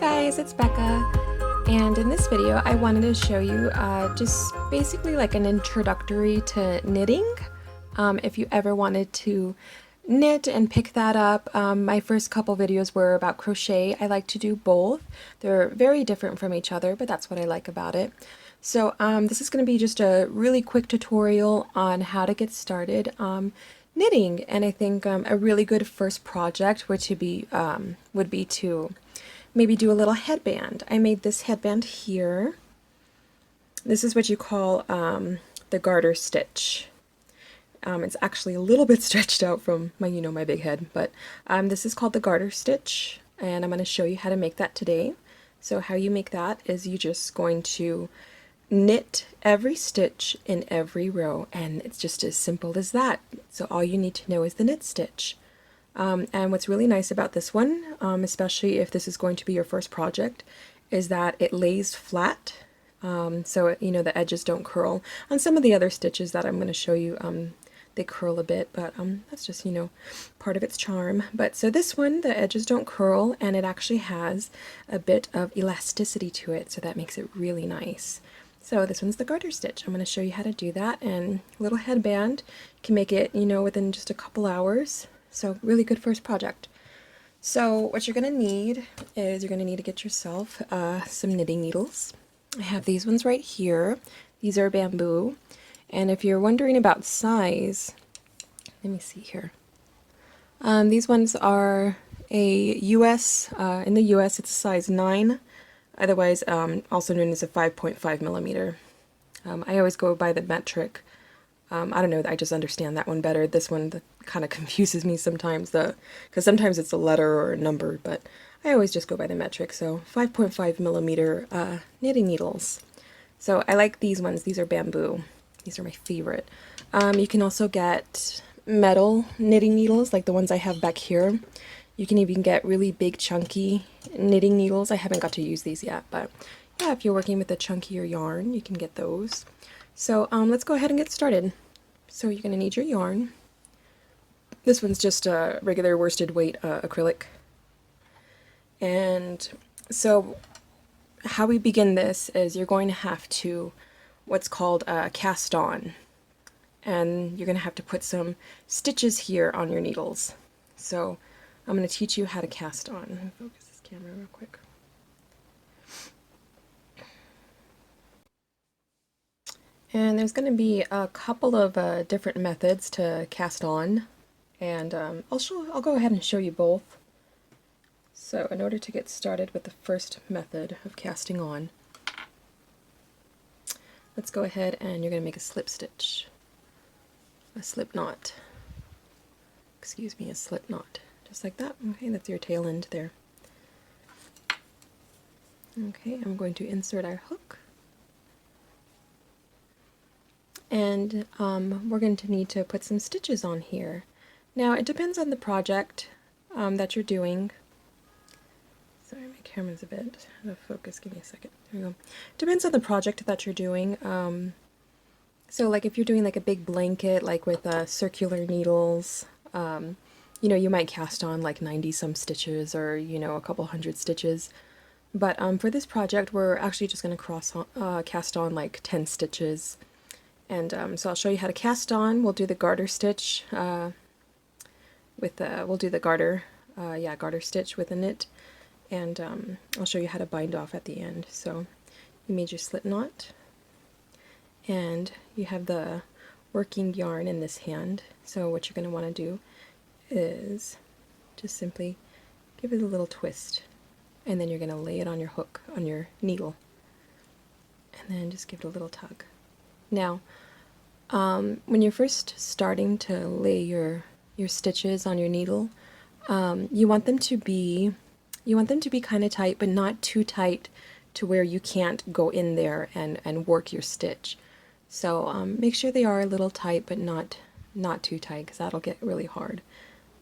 guys, it's Becca, and in this video I wanted to show you just basically like an introductory to knitting. If you ever wanted to knit and pick that up, my first couple videos were about crochet. I like to do both. They're very different from each other, but that's what I like about it. So this is going to be just a really quick tutorial on how to get started knitting, and I think a really good first project would be to maybe do a little headband. I made this headband here. This is what you call the garter stitch. It's actually a little bit stretched out from my big head, but this is called the garter stitch, and I'm going to show you how to make that today. So how you make that is you just going to knit every stitch in every row, and it's just as simple as that. So all you need to know is the knit stitch. And what's really nice about this one, especially if this is going to be your first project, is that it lays flat, so the edges don't curl. On some of the other stitches that I'm going to show you, they curl a bit, but that's just part of its charm. But so this one, the edges don't curl, and it actually has a bit of elasticity to it, so that makes it really nice. So this one's the garter stitch. I'm going to show you how to do that, and a little headband. You can make it within just a couple hours. So really good first project. So what you're going to need is you're going to need to get yourself some knitting needles. I have these ones right here. These are bamboo. And if you're wondering about size, let me see here. These ones are a US, in the US it's a size 9, otherwise also known as a 5.5 millimeter. I always go by the metric. I don't know, I just understand that one better. This one kind of confuses me sometimes, because sometimes it's a letter or a number, but I always just go by the metric. So 5.5 millimeter knitting needles. So I like these ones. These are bamboo. These are my favorite. You can also get metal knitting needles, like the ones I have back here. You can even get really big chunky knitting needles. I haven't got to use these yet, but yeah, if you're working with a chunkier yarn, you can get those. So let's go ahead and get started. So you're going to need your yarn. This one's just a regular worsted weight acrylic. And so how we begin this is you're going to have to what's called cast on. And you're going to have to put some stitches here on your needles. So I'm going to teach you how to cast on. Let me focus this camera real quick. And there's going to be a couple of different methods to cast on, and I'll go ahead and show you both. So in order to get started with the first method of casting on, let's go ahead and you're going to make a slip stitch, a slip knot, a slip knot, just like that. Okay, that's your tail end there. Okay, I'm going to insert our hook. And we're going to need to put some stitches on here. Now it depends on the project that you're doing. Sorry, my camera's a bit out of focus. Give me a second. There we go. Depends on the project that you're doing. So like if you're doing like a big blanket, like with circular needles, you might cast on like 90 some stitches, or a couple hundred stitches. But for this project, we're actually just going to cast on like 10 stitches. And so I'll show you how to cast on. We'll do the garter stitch we'll do the garter, garter stitch with a knit, and I'll show you how to bind off at the end. So you made your slip knot, and you have the working yarn in this hand. So what you're going to want to do is just simply give it a little twist, and then you're going to lay it on your hook, on your needle, and then just give it a little tug. Now, when you're first starting to lay your stitches on your needle, you want them to be kind of tight, but not too tight to where you can't go in there and work your stitch. So make sure they are a little tight, but not too tight, because that'll get really hard.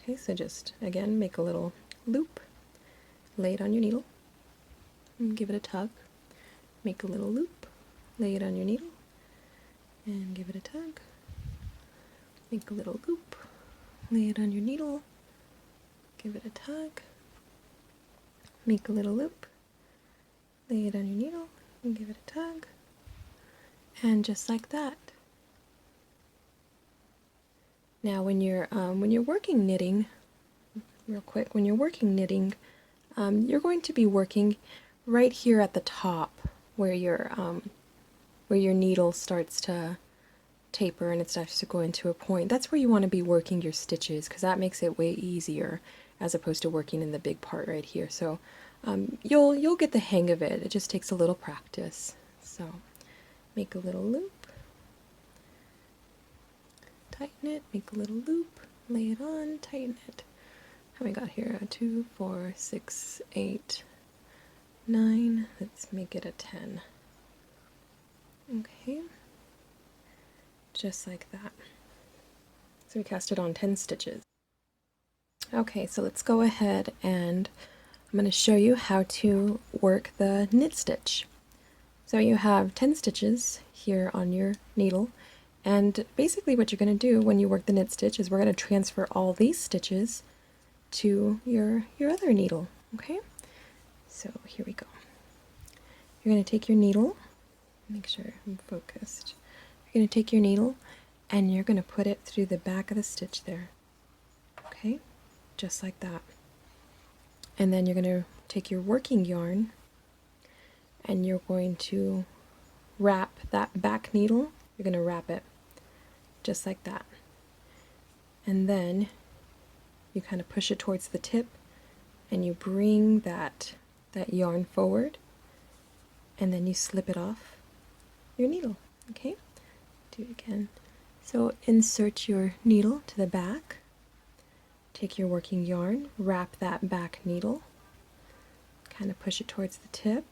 Okay, so just again make a little loop, lay it on your needle, and give it a tug. Make a little loop, lay it on your needle, and give it a tug. Make a little loop, lay it on your needle, give it a tug, make a little loop, lay it on your needle and give it a tug, and just like that. Now when you're working knitting, real quick, when you're working knitting, you're going to be working right here at the top where your needle starts to taper and it starts to go into a point. That's where you want to be working your stitches, because that makes it way easier as opposed to working in the big part right here. So you'll get the hang of it. It just takes a little practice. So make a little loop, tighten it, make a little loop, lay it on, tighten it. How we got here? 2, 4, 6, 8, 9. Let's make it a 10. Okay, just like that. So we cast it on 10 stitches. Okay, so let's go ahead and I'm going to show you how to work the knit stitch. So you have 10 stitches here on your needle, and basically what you're going to do when you work the knit stitch is we're going to transfer all these stitches to your other needle. Okay, so here we go. You're going to take your needle, make sure I'm focused. You're going to take your needle and you're going to put it through the back of the stitch there. Okay, just like that. And then you're going to take your working yarn and you're going to wrap that back needle. You're going to wrap it just like that. And then you kind of push it towards the tip and you bring that yarn forward and then you slip it off your needle. Okay, do it again. So insert your needle to the back, take your working yarn, wrap that back needle, kind of push it towards the tip,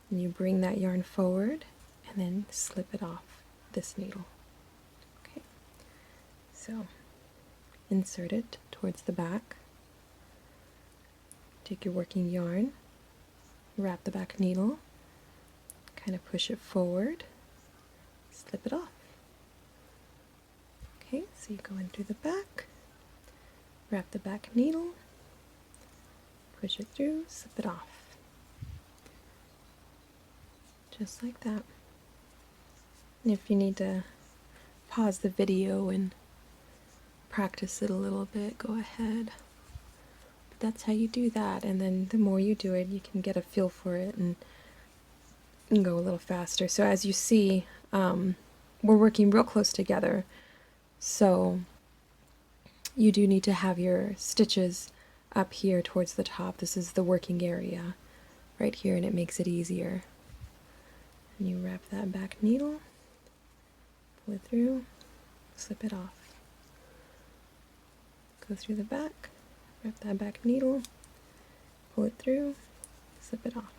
and you bring that yarn forward and then slip it off this needle. Okay, so insert it towards the back, take your working yarn, wrap the back needle, kind of push it forward, slip it off. Okay, so you go in through the back, wrap the back needle, push it through, slip it off. Just like that. And if you need to pause the video and practice it a little bit, go ahead. But that's how you do that, and then the more you do it, you can get a feel for it and go a little faster. So as you see, we're working real close together, so you do need to have your stitches up here towards the top. This is the working area right here, and it makes it easier. And you wrap that back needle, pull it through, slip it off. Go through the back, wrap that back needle, pull it through, slip it off.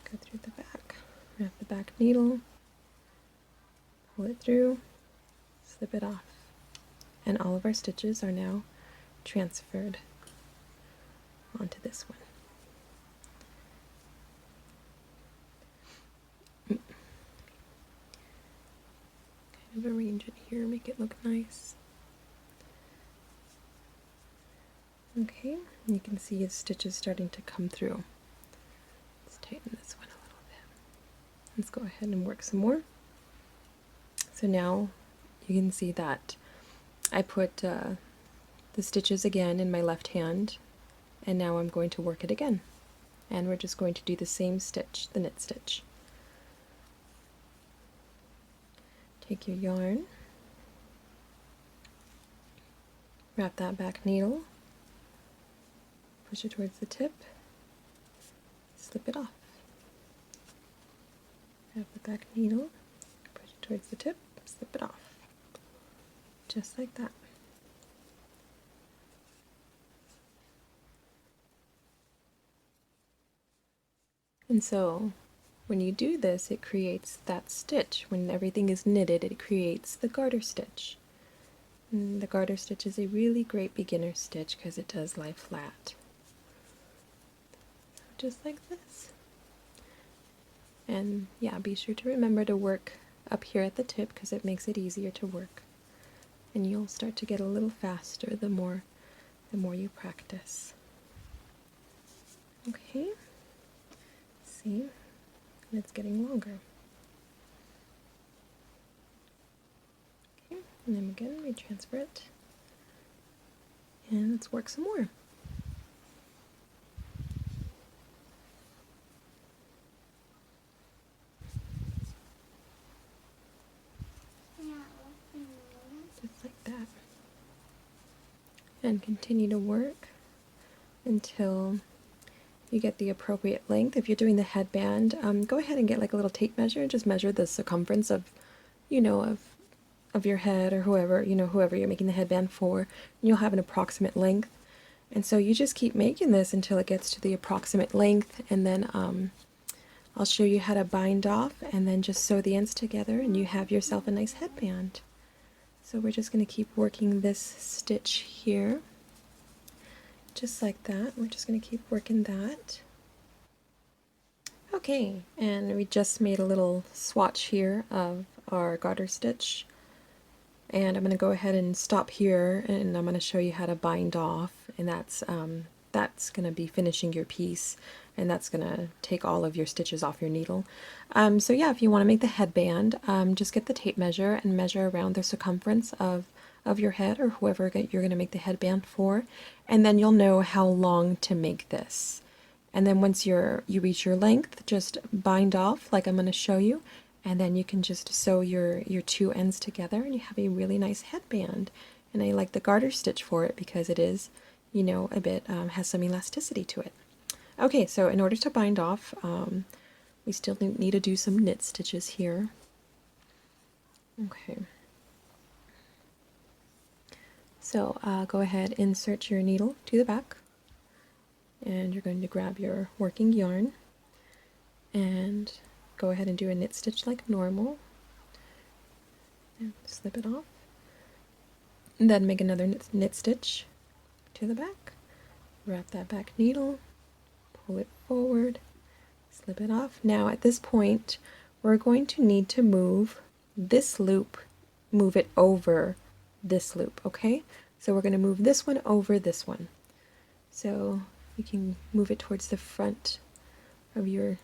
Go through the back, wrap the back needle, pull it through, slip it off. And all of our stitches are now transferred onto this one. Kind of arrange it here, make it look nice. Okay, you can see his stitches starting to come through. Let's tighten this one a little bit. Let's go ahead and work some more. So now you can see that I put the stitches again in my left hand, and now I'm going to work it again. And we're just going to do the same stitch, the knit stitch. Take your yarn, wrap that back needle, push it towards the tip, slip it off. Wrap the back needle, push it towards the tip, slip it off. Just like that. And so when you do this, it creates that stitch. When everything is knitted, it creates the garter stitch. And the garter stitch is a really great beginner stitch because it does lie flat. Just like this. And yeah, be sure to remember to work up here at the tip because it makes it easier to work. And you'll start to get a little faster the more you practice. Okay, see, and it's getting longer. Okay, and then again, we transfer it, and let's work some more. Just like that. And continue to work until you get the appropriate length. If you're doing the headband, go ahead and get like a little tape measure and just measure the circumference of, you know, of your head or whoever, you know, whoever you're making the headband for. And you'll have an approximate length. And so you just keep making this until it gets to the approximate length, and then I'll show you how to bind off and then just sew the ends together and you have yourself a nice headband. So we're just going to keep working this stitch here, just like that. We're just going to keep working that. Okay, and we just made a little swatch here of our garter stitch. And I'm going to go ahead and stop here, and I'm going to show you how to bind off, and that's going to be finishing your piece, and that's going to take all of your stitches off your needle. So yeah, if you want to make the headband, just get the tape measure and measure around the circumference of your head or whoever you're going to make the headband for, and then you'll know how long to make this. And then once you reach your length, just bind off like I'm going to show you, and then you can just sew your two ends together and you have a really nice headband. And I like the garter stitch for it because it is, you know, a bit, has some elasticity to it. Okay, so in order to bind off, we still need to do some knit stitches here. Okay. So go ahead, insert your needle to the back, and you're going to grab your working yarn and go ahead and do a knit stitch like normal, and slip it off, and then make another knit stitch to the back, wrap that back needle, pull it forward, slip it off. Now at this point we're going to need to move this loop, move it over this loop, okay? So we're going to move this one over this one. So you can move it towards the front of your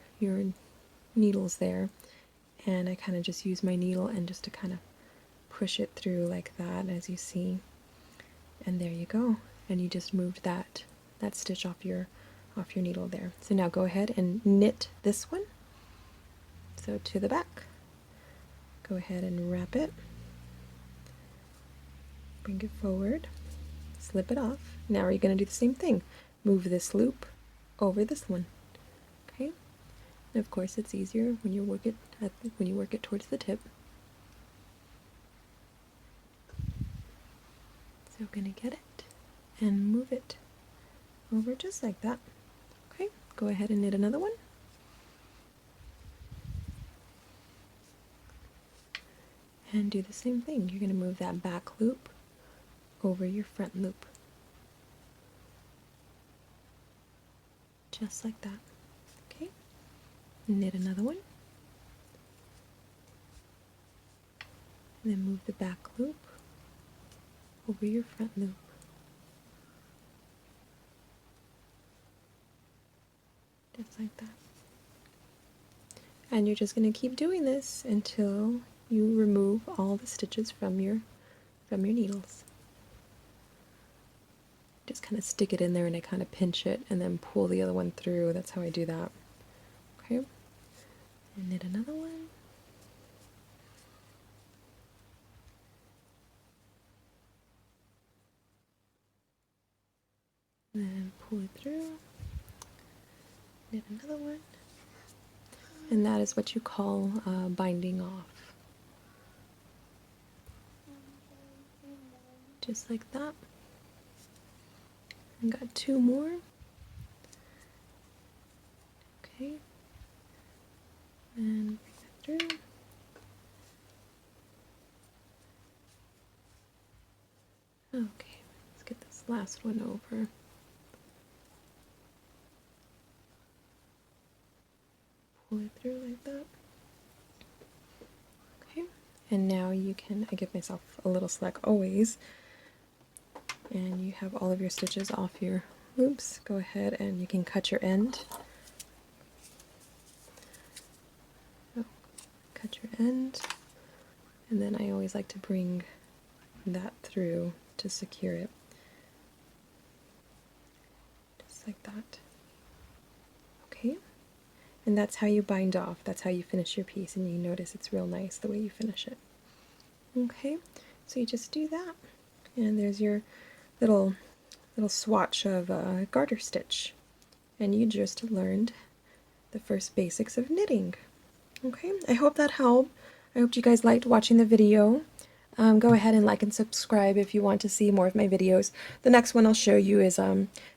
needles there, and I kind of just use my needle and just to kind of push it through like that, as you see, and there you go, and you just moved that stitch off your needle there. So now go ahead and knit this one, so to the back, go ahead and wrap it, bring it forward, slip it off. Now are you going to do the same thing, move this loop over this one, okay? And of course, it's easier when you work it towards the tip. So we're going to get it and move it over just like that. Okay, go ahead and knit another one. And do the same thing. You're going to move that back loop over your front loop. Just like that. Okay. Knit another one, and then move the back loop over your front loop. Just like that. And you're just going to keep doing this until you remove all the stitches from your needles. Just kind of stick it in there and I kind of pinch it and then pull the other one through. That's how I do that. Okay. And knit another one. And then pull it through. Knit another one. And that is what you call binding off. Just like that. And got two more. Okay. And bring that through. Okay, let's get this last one over. Pull it through like that. Okay, and now you can, I give myself a little slack always, and you have all of your stitches off your oops, go ahead and you can cut your end. So, cut your end, and then I always like to bring that through to secure it. Just like that. Okay, and that's how you bind off. That's how you finish your piece, and you notice it's real nice the way you finish it. Okay, so you just do that, and there's your little swatch of garter stitch, and you just learned the first basics of knitting. Okay, I hope that helped. I hope you guys liked watching the video. Go ahead and like and subscribe if you want to see more of my videos. The next one I'll show you is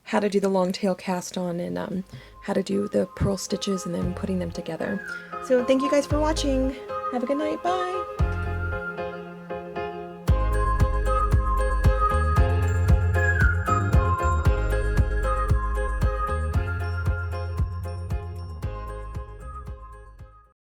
how to do the long tail cast on, and how to do the purl stitches and then putting them together. So thank you guys for watching. Have a good night. Bye.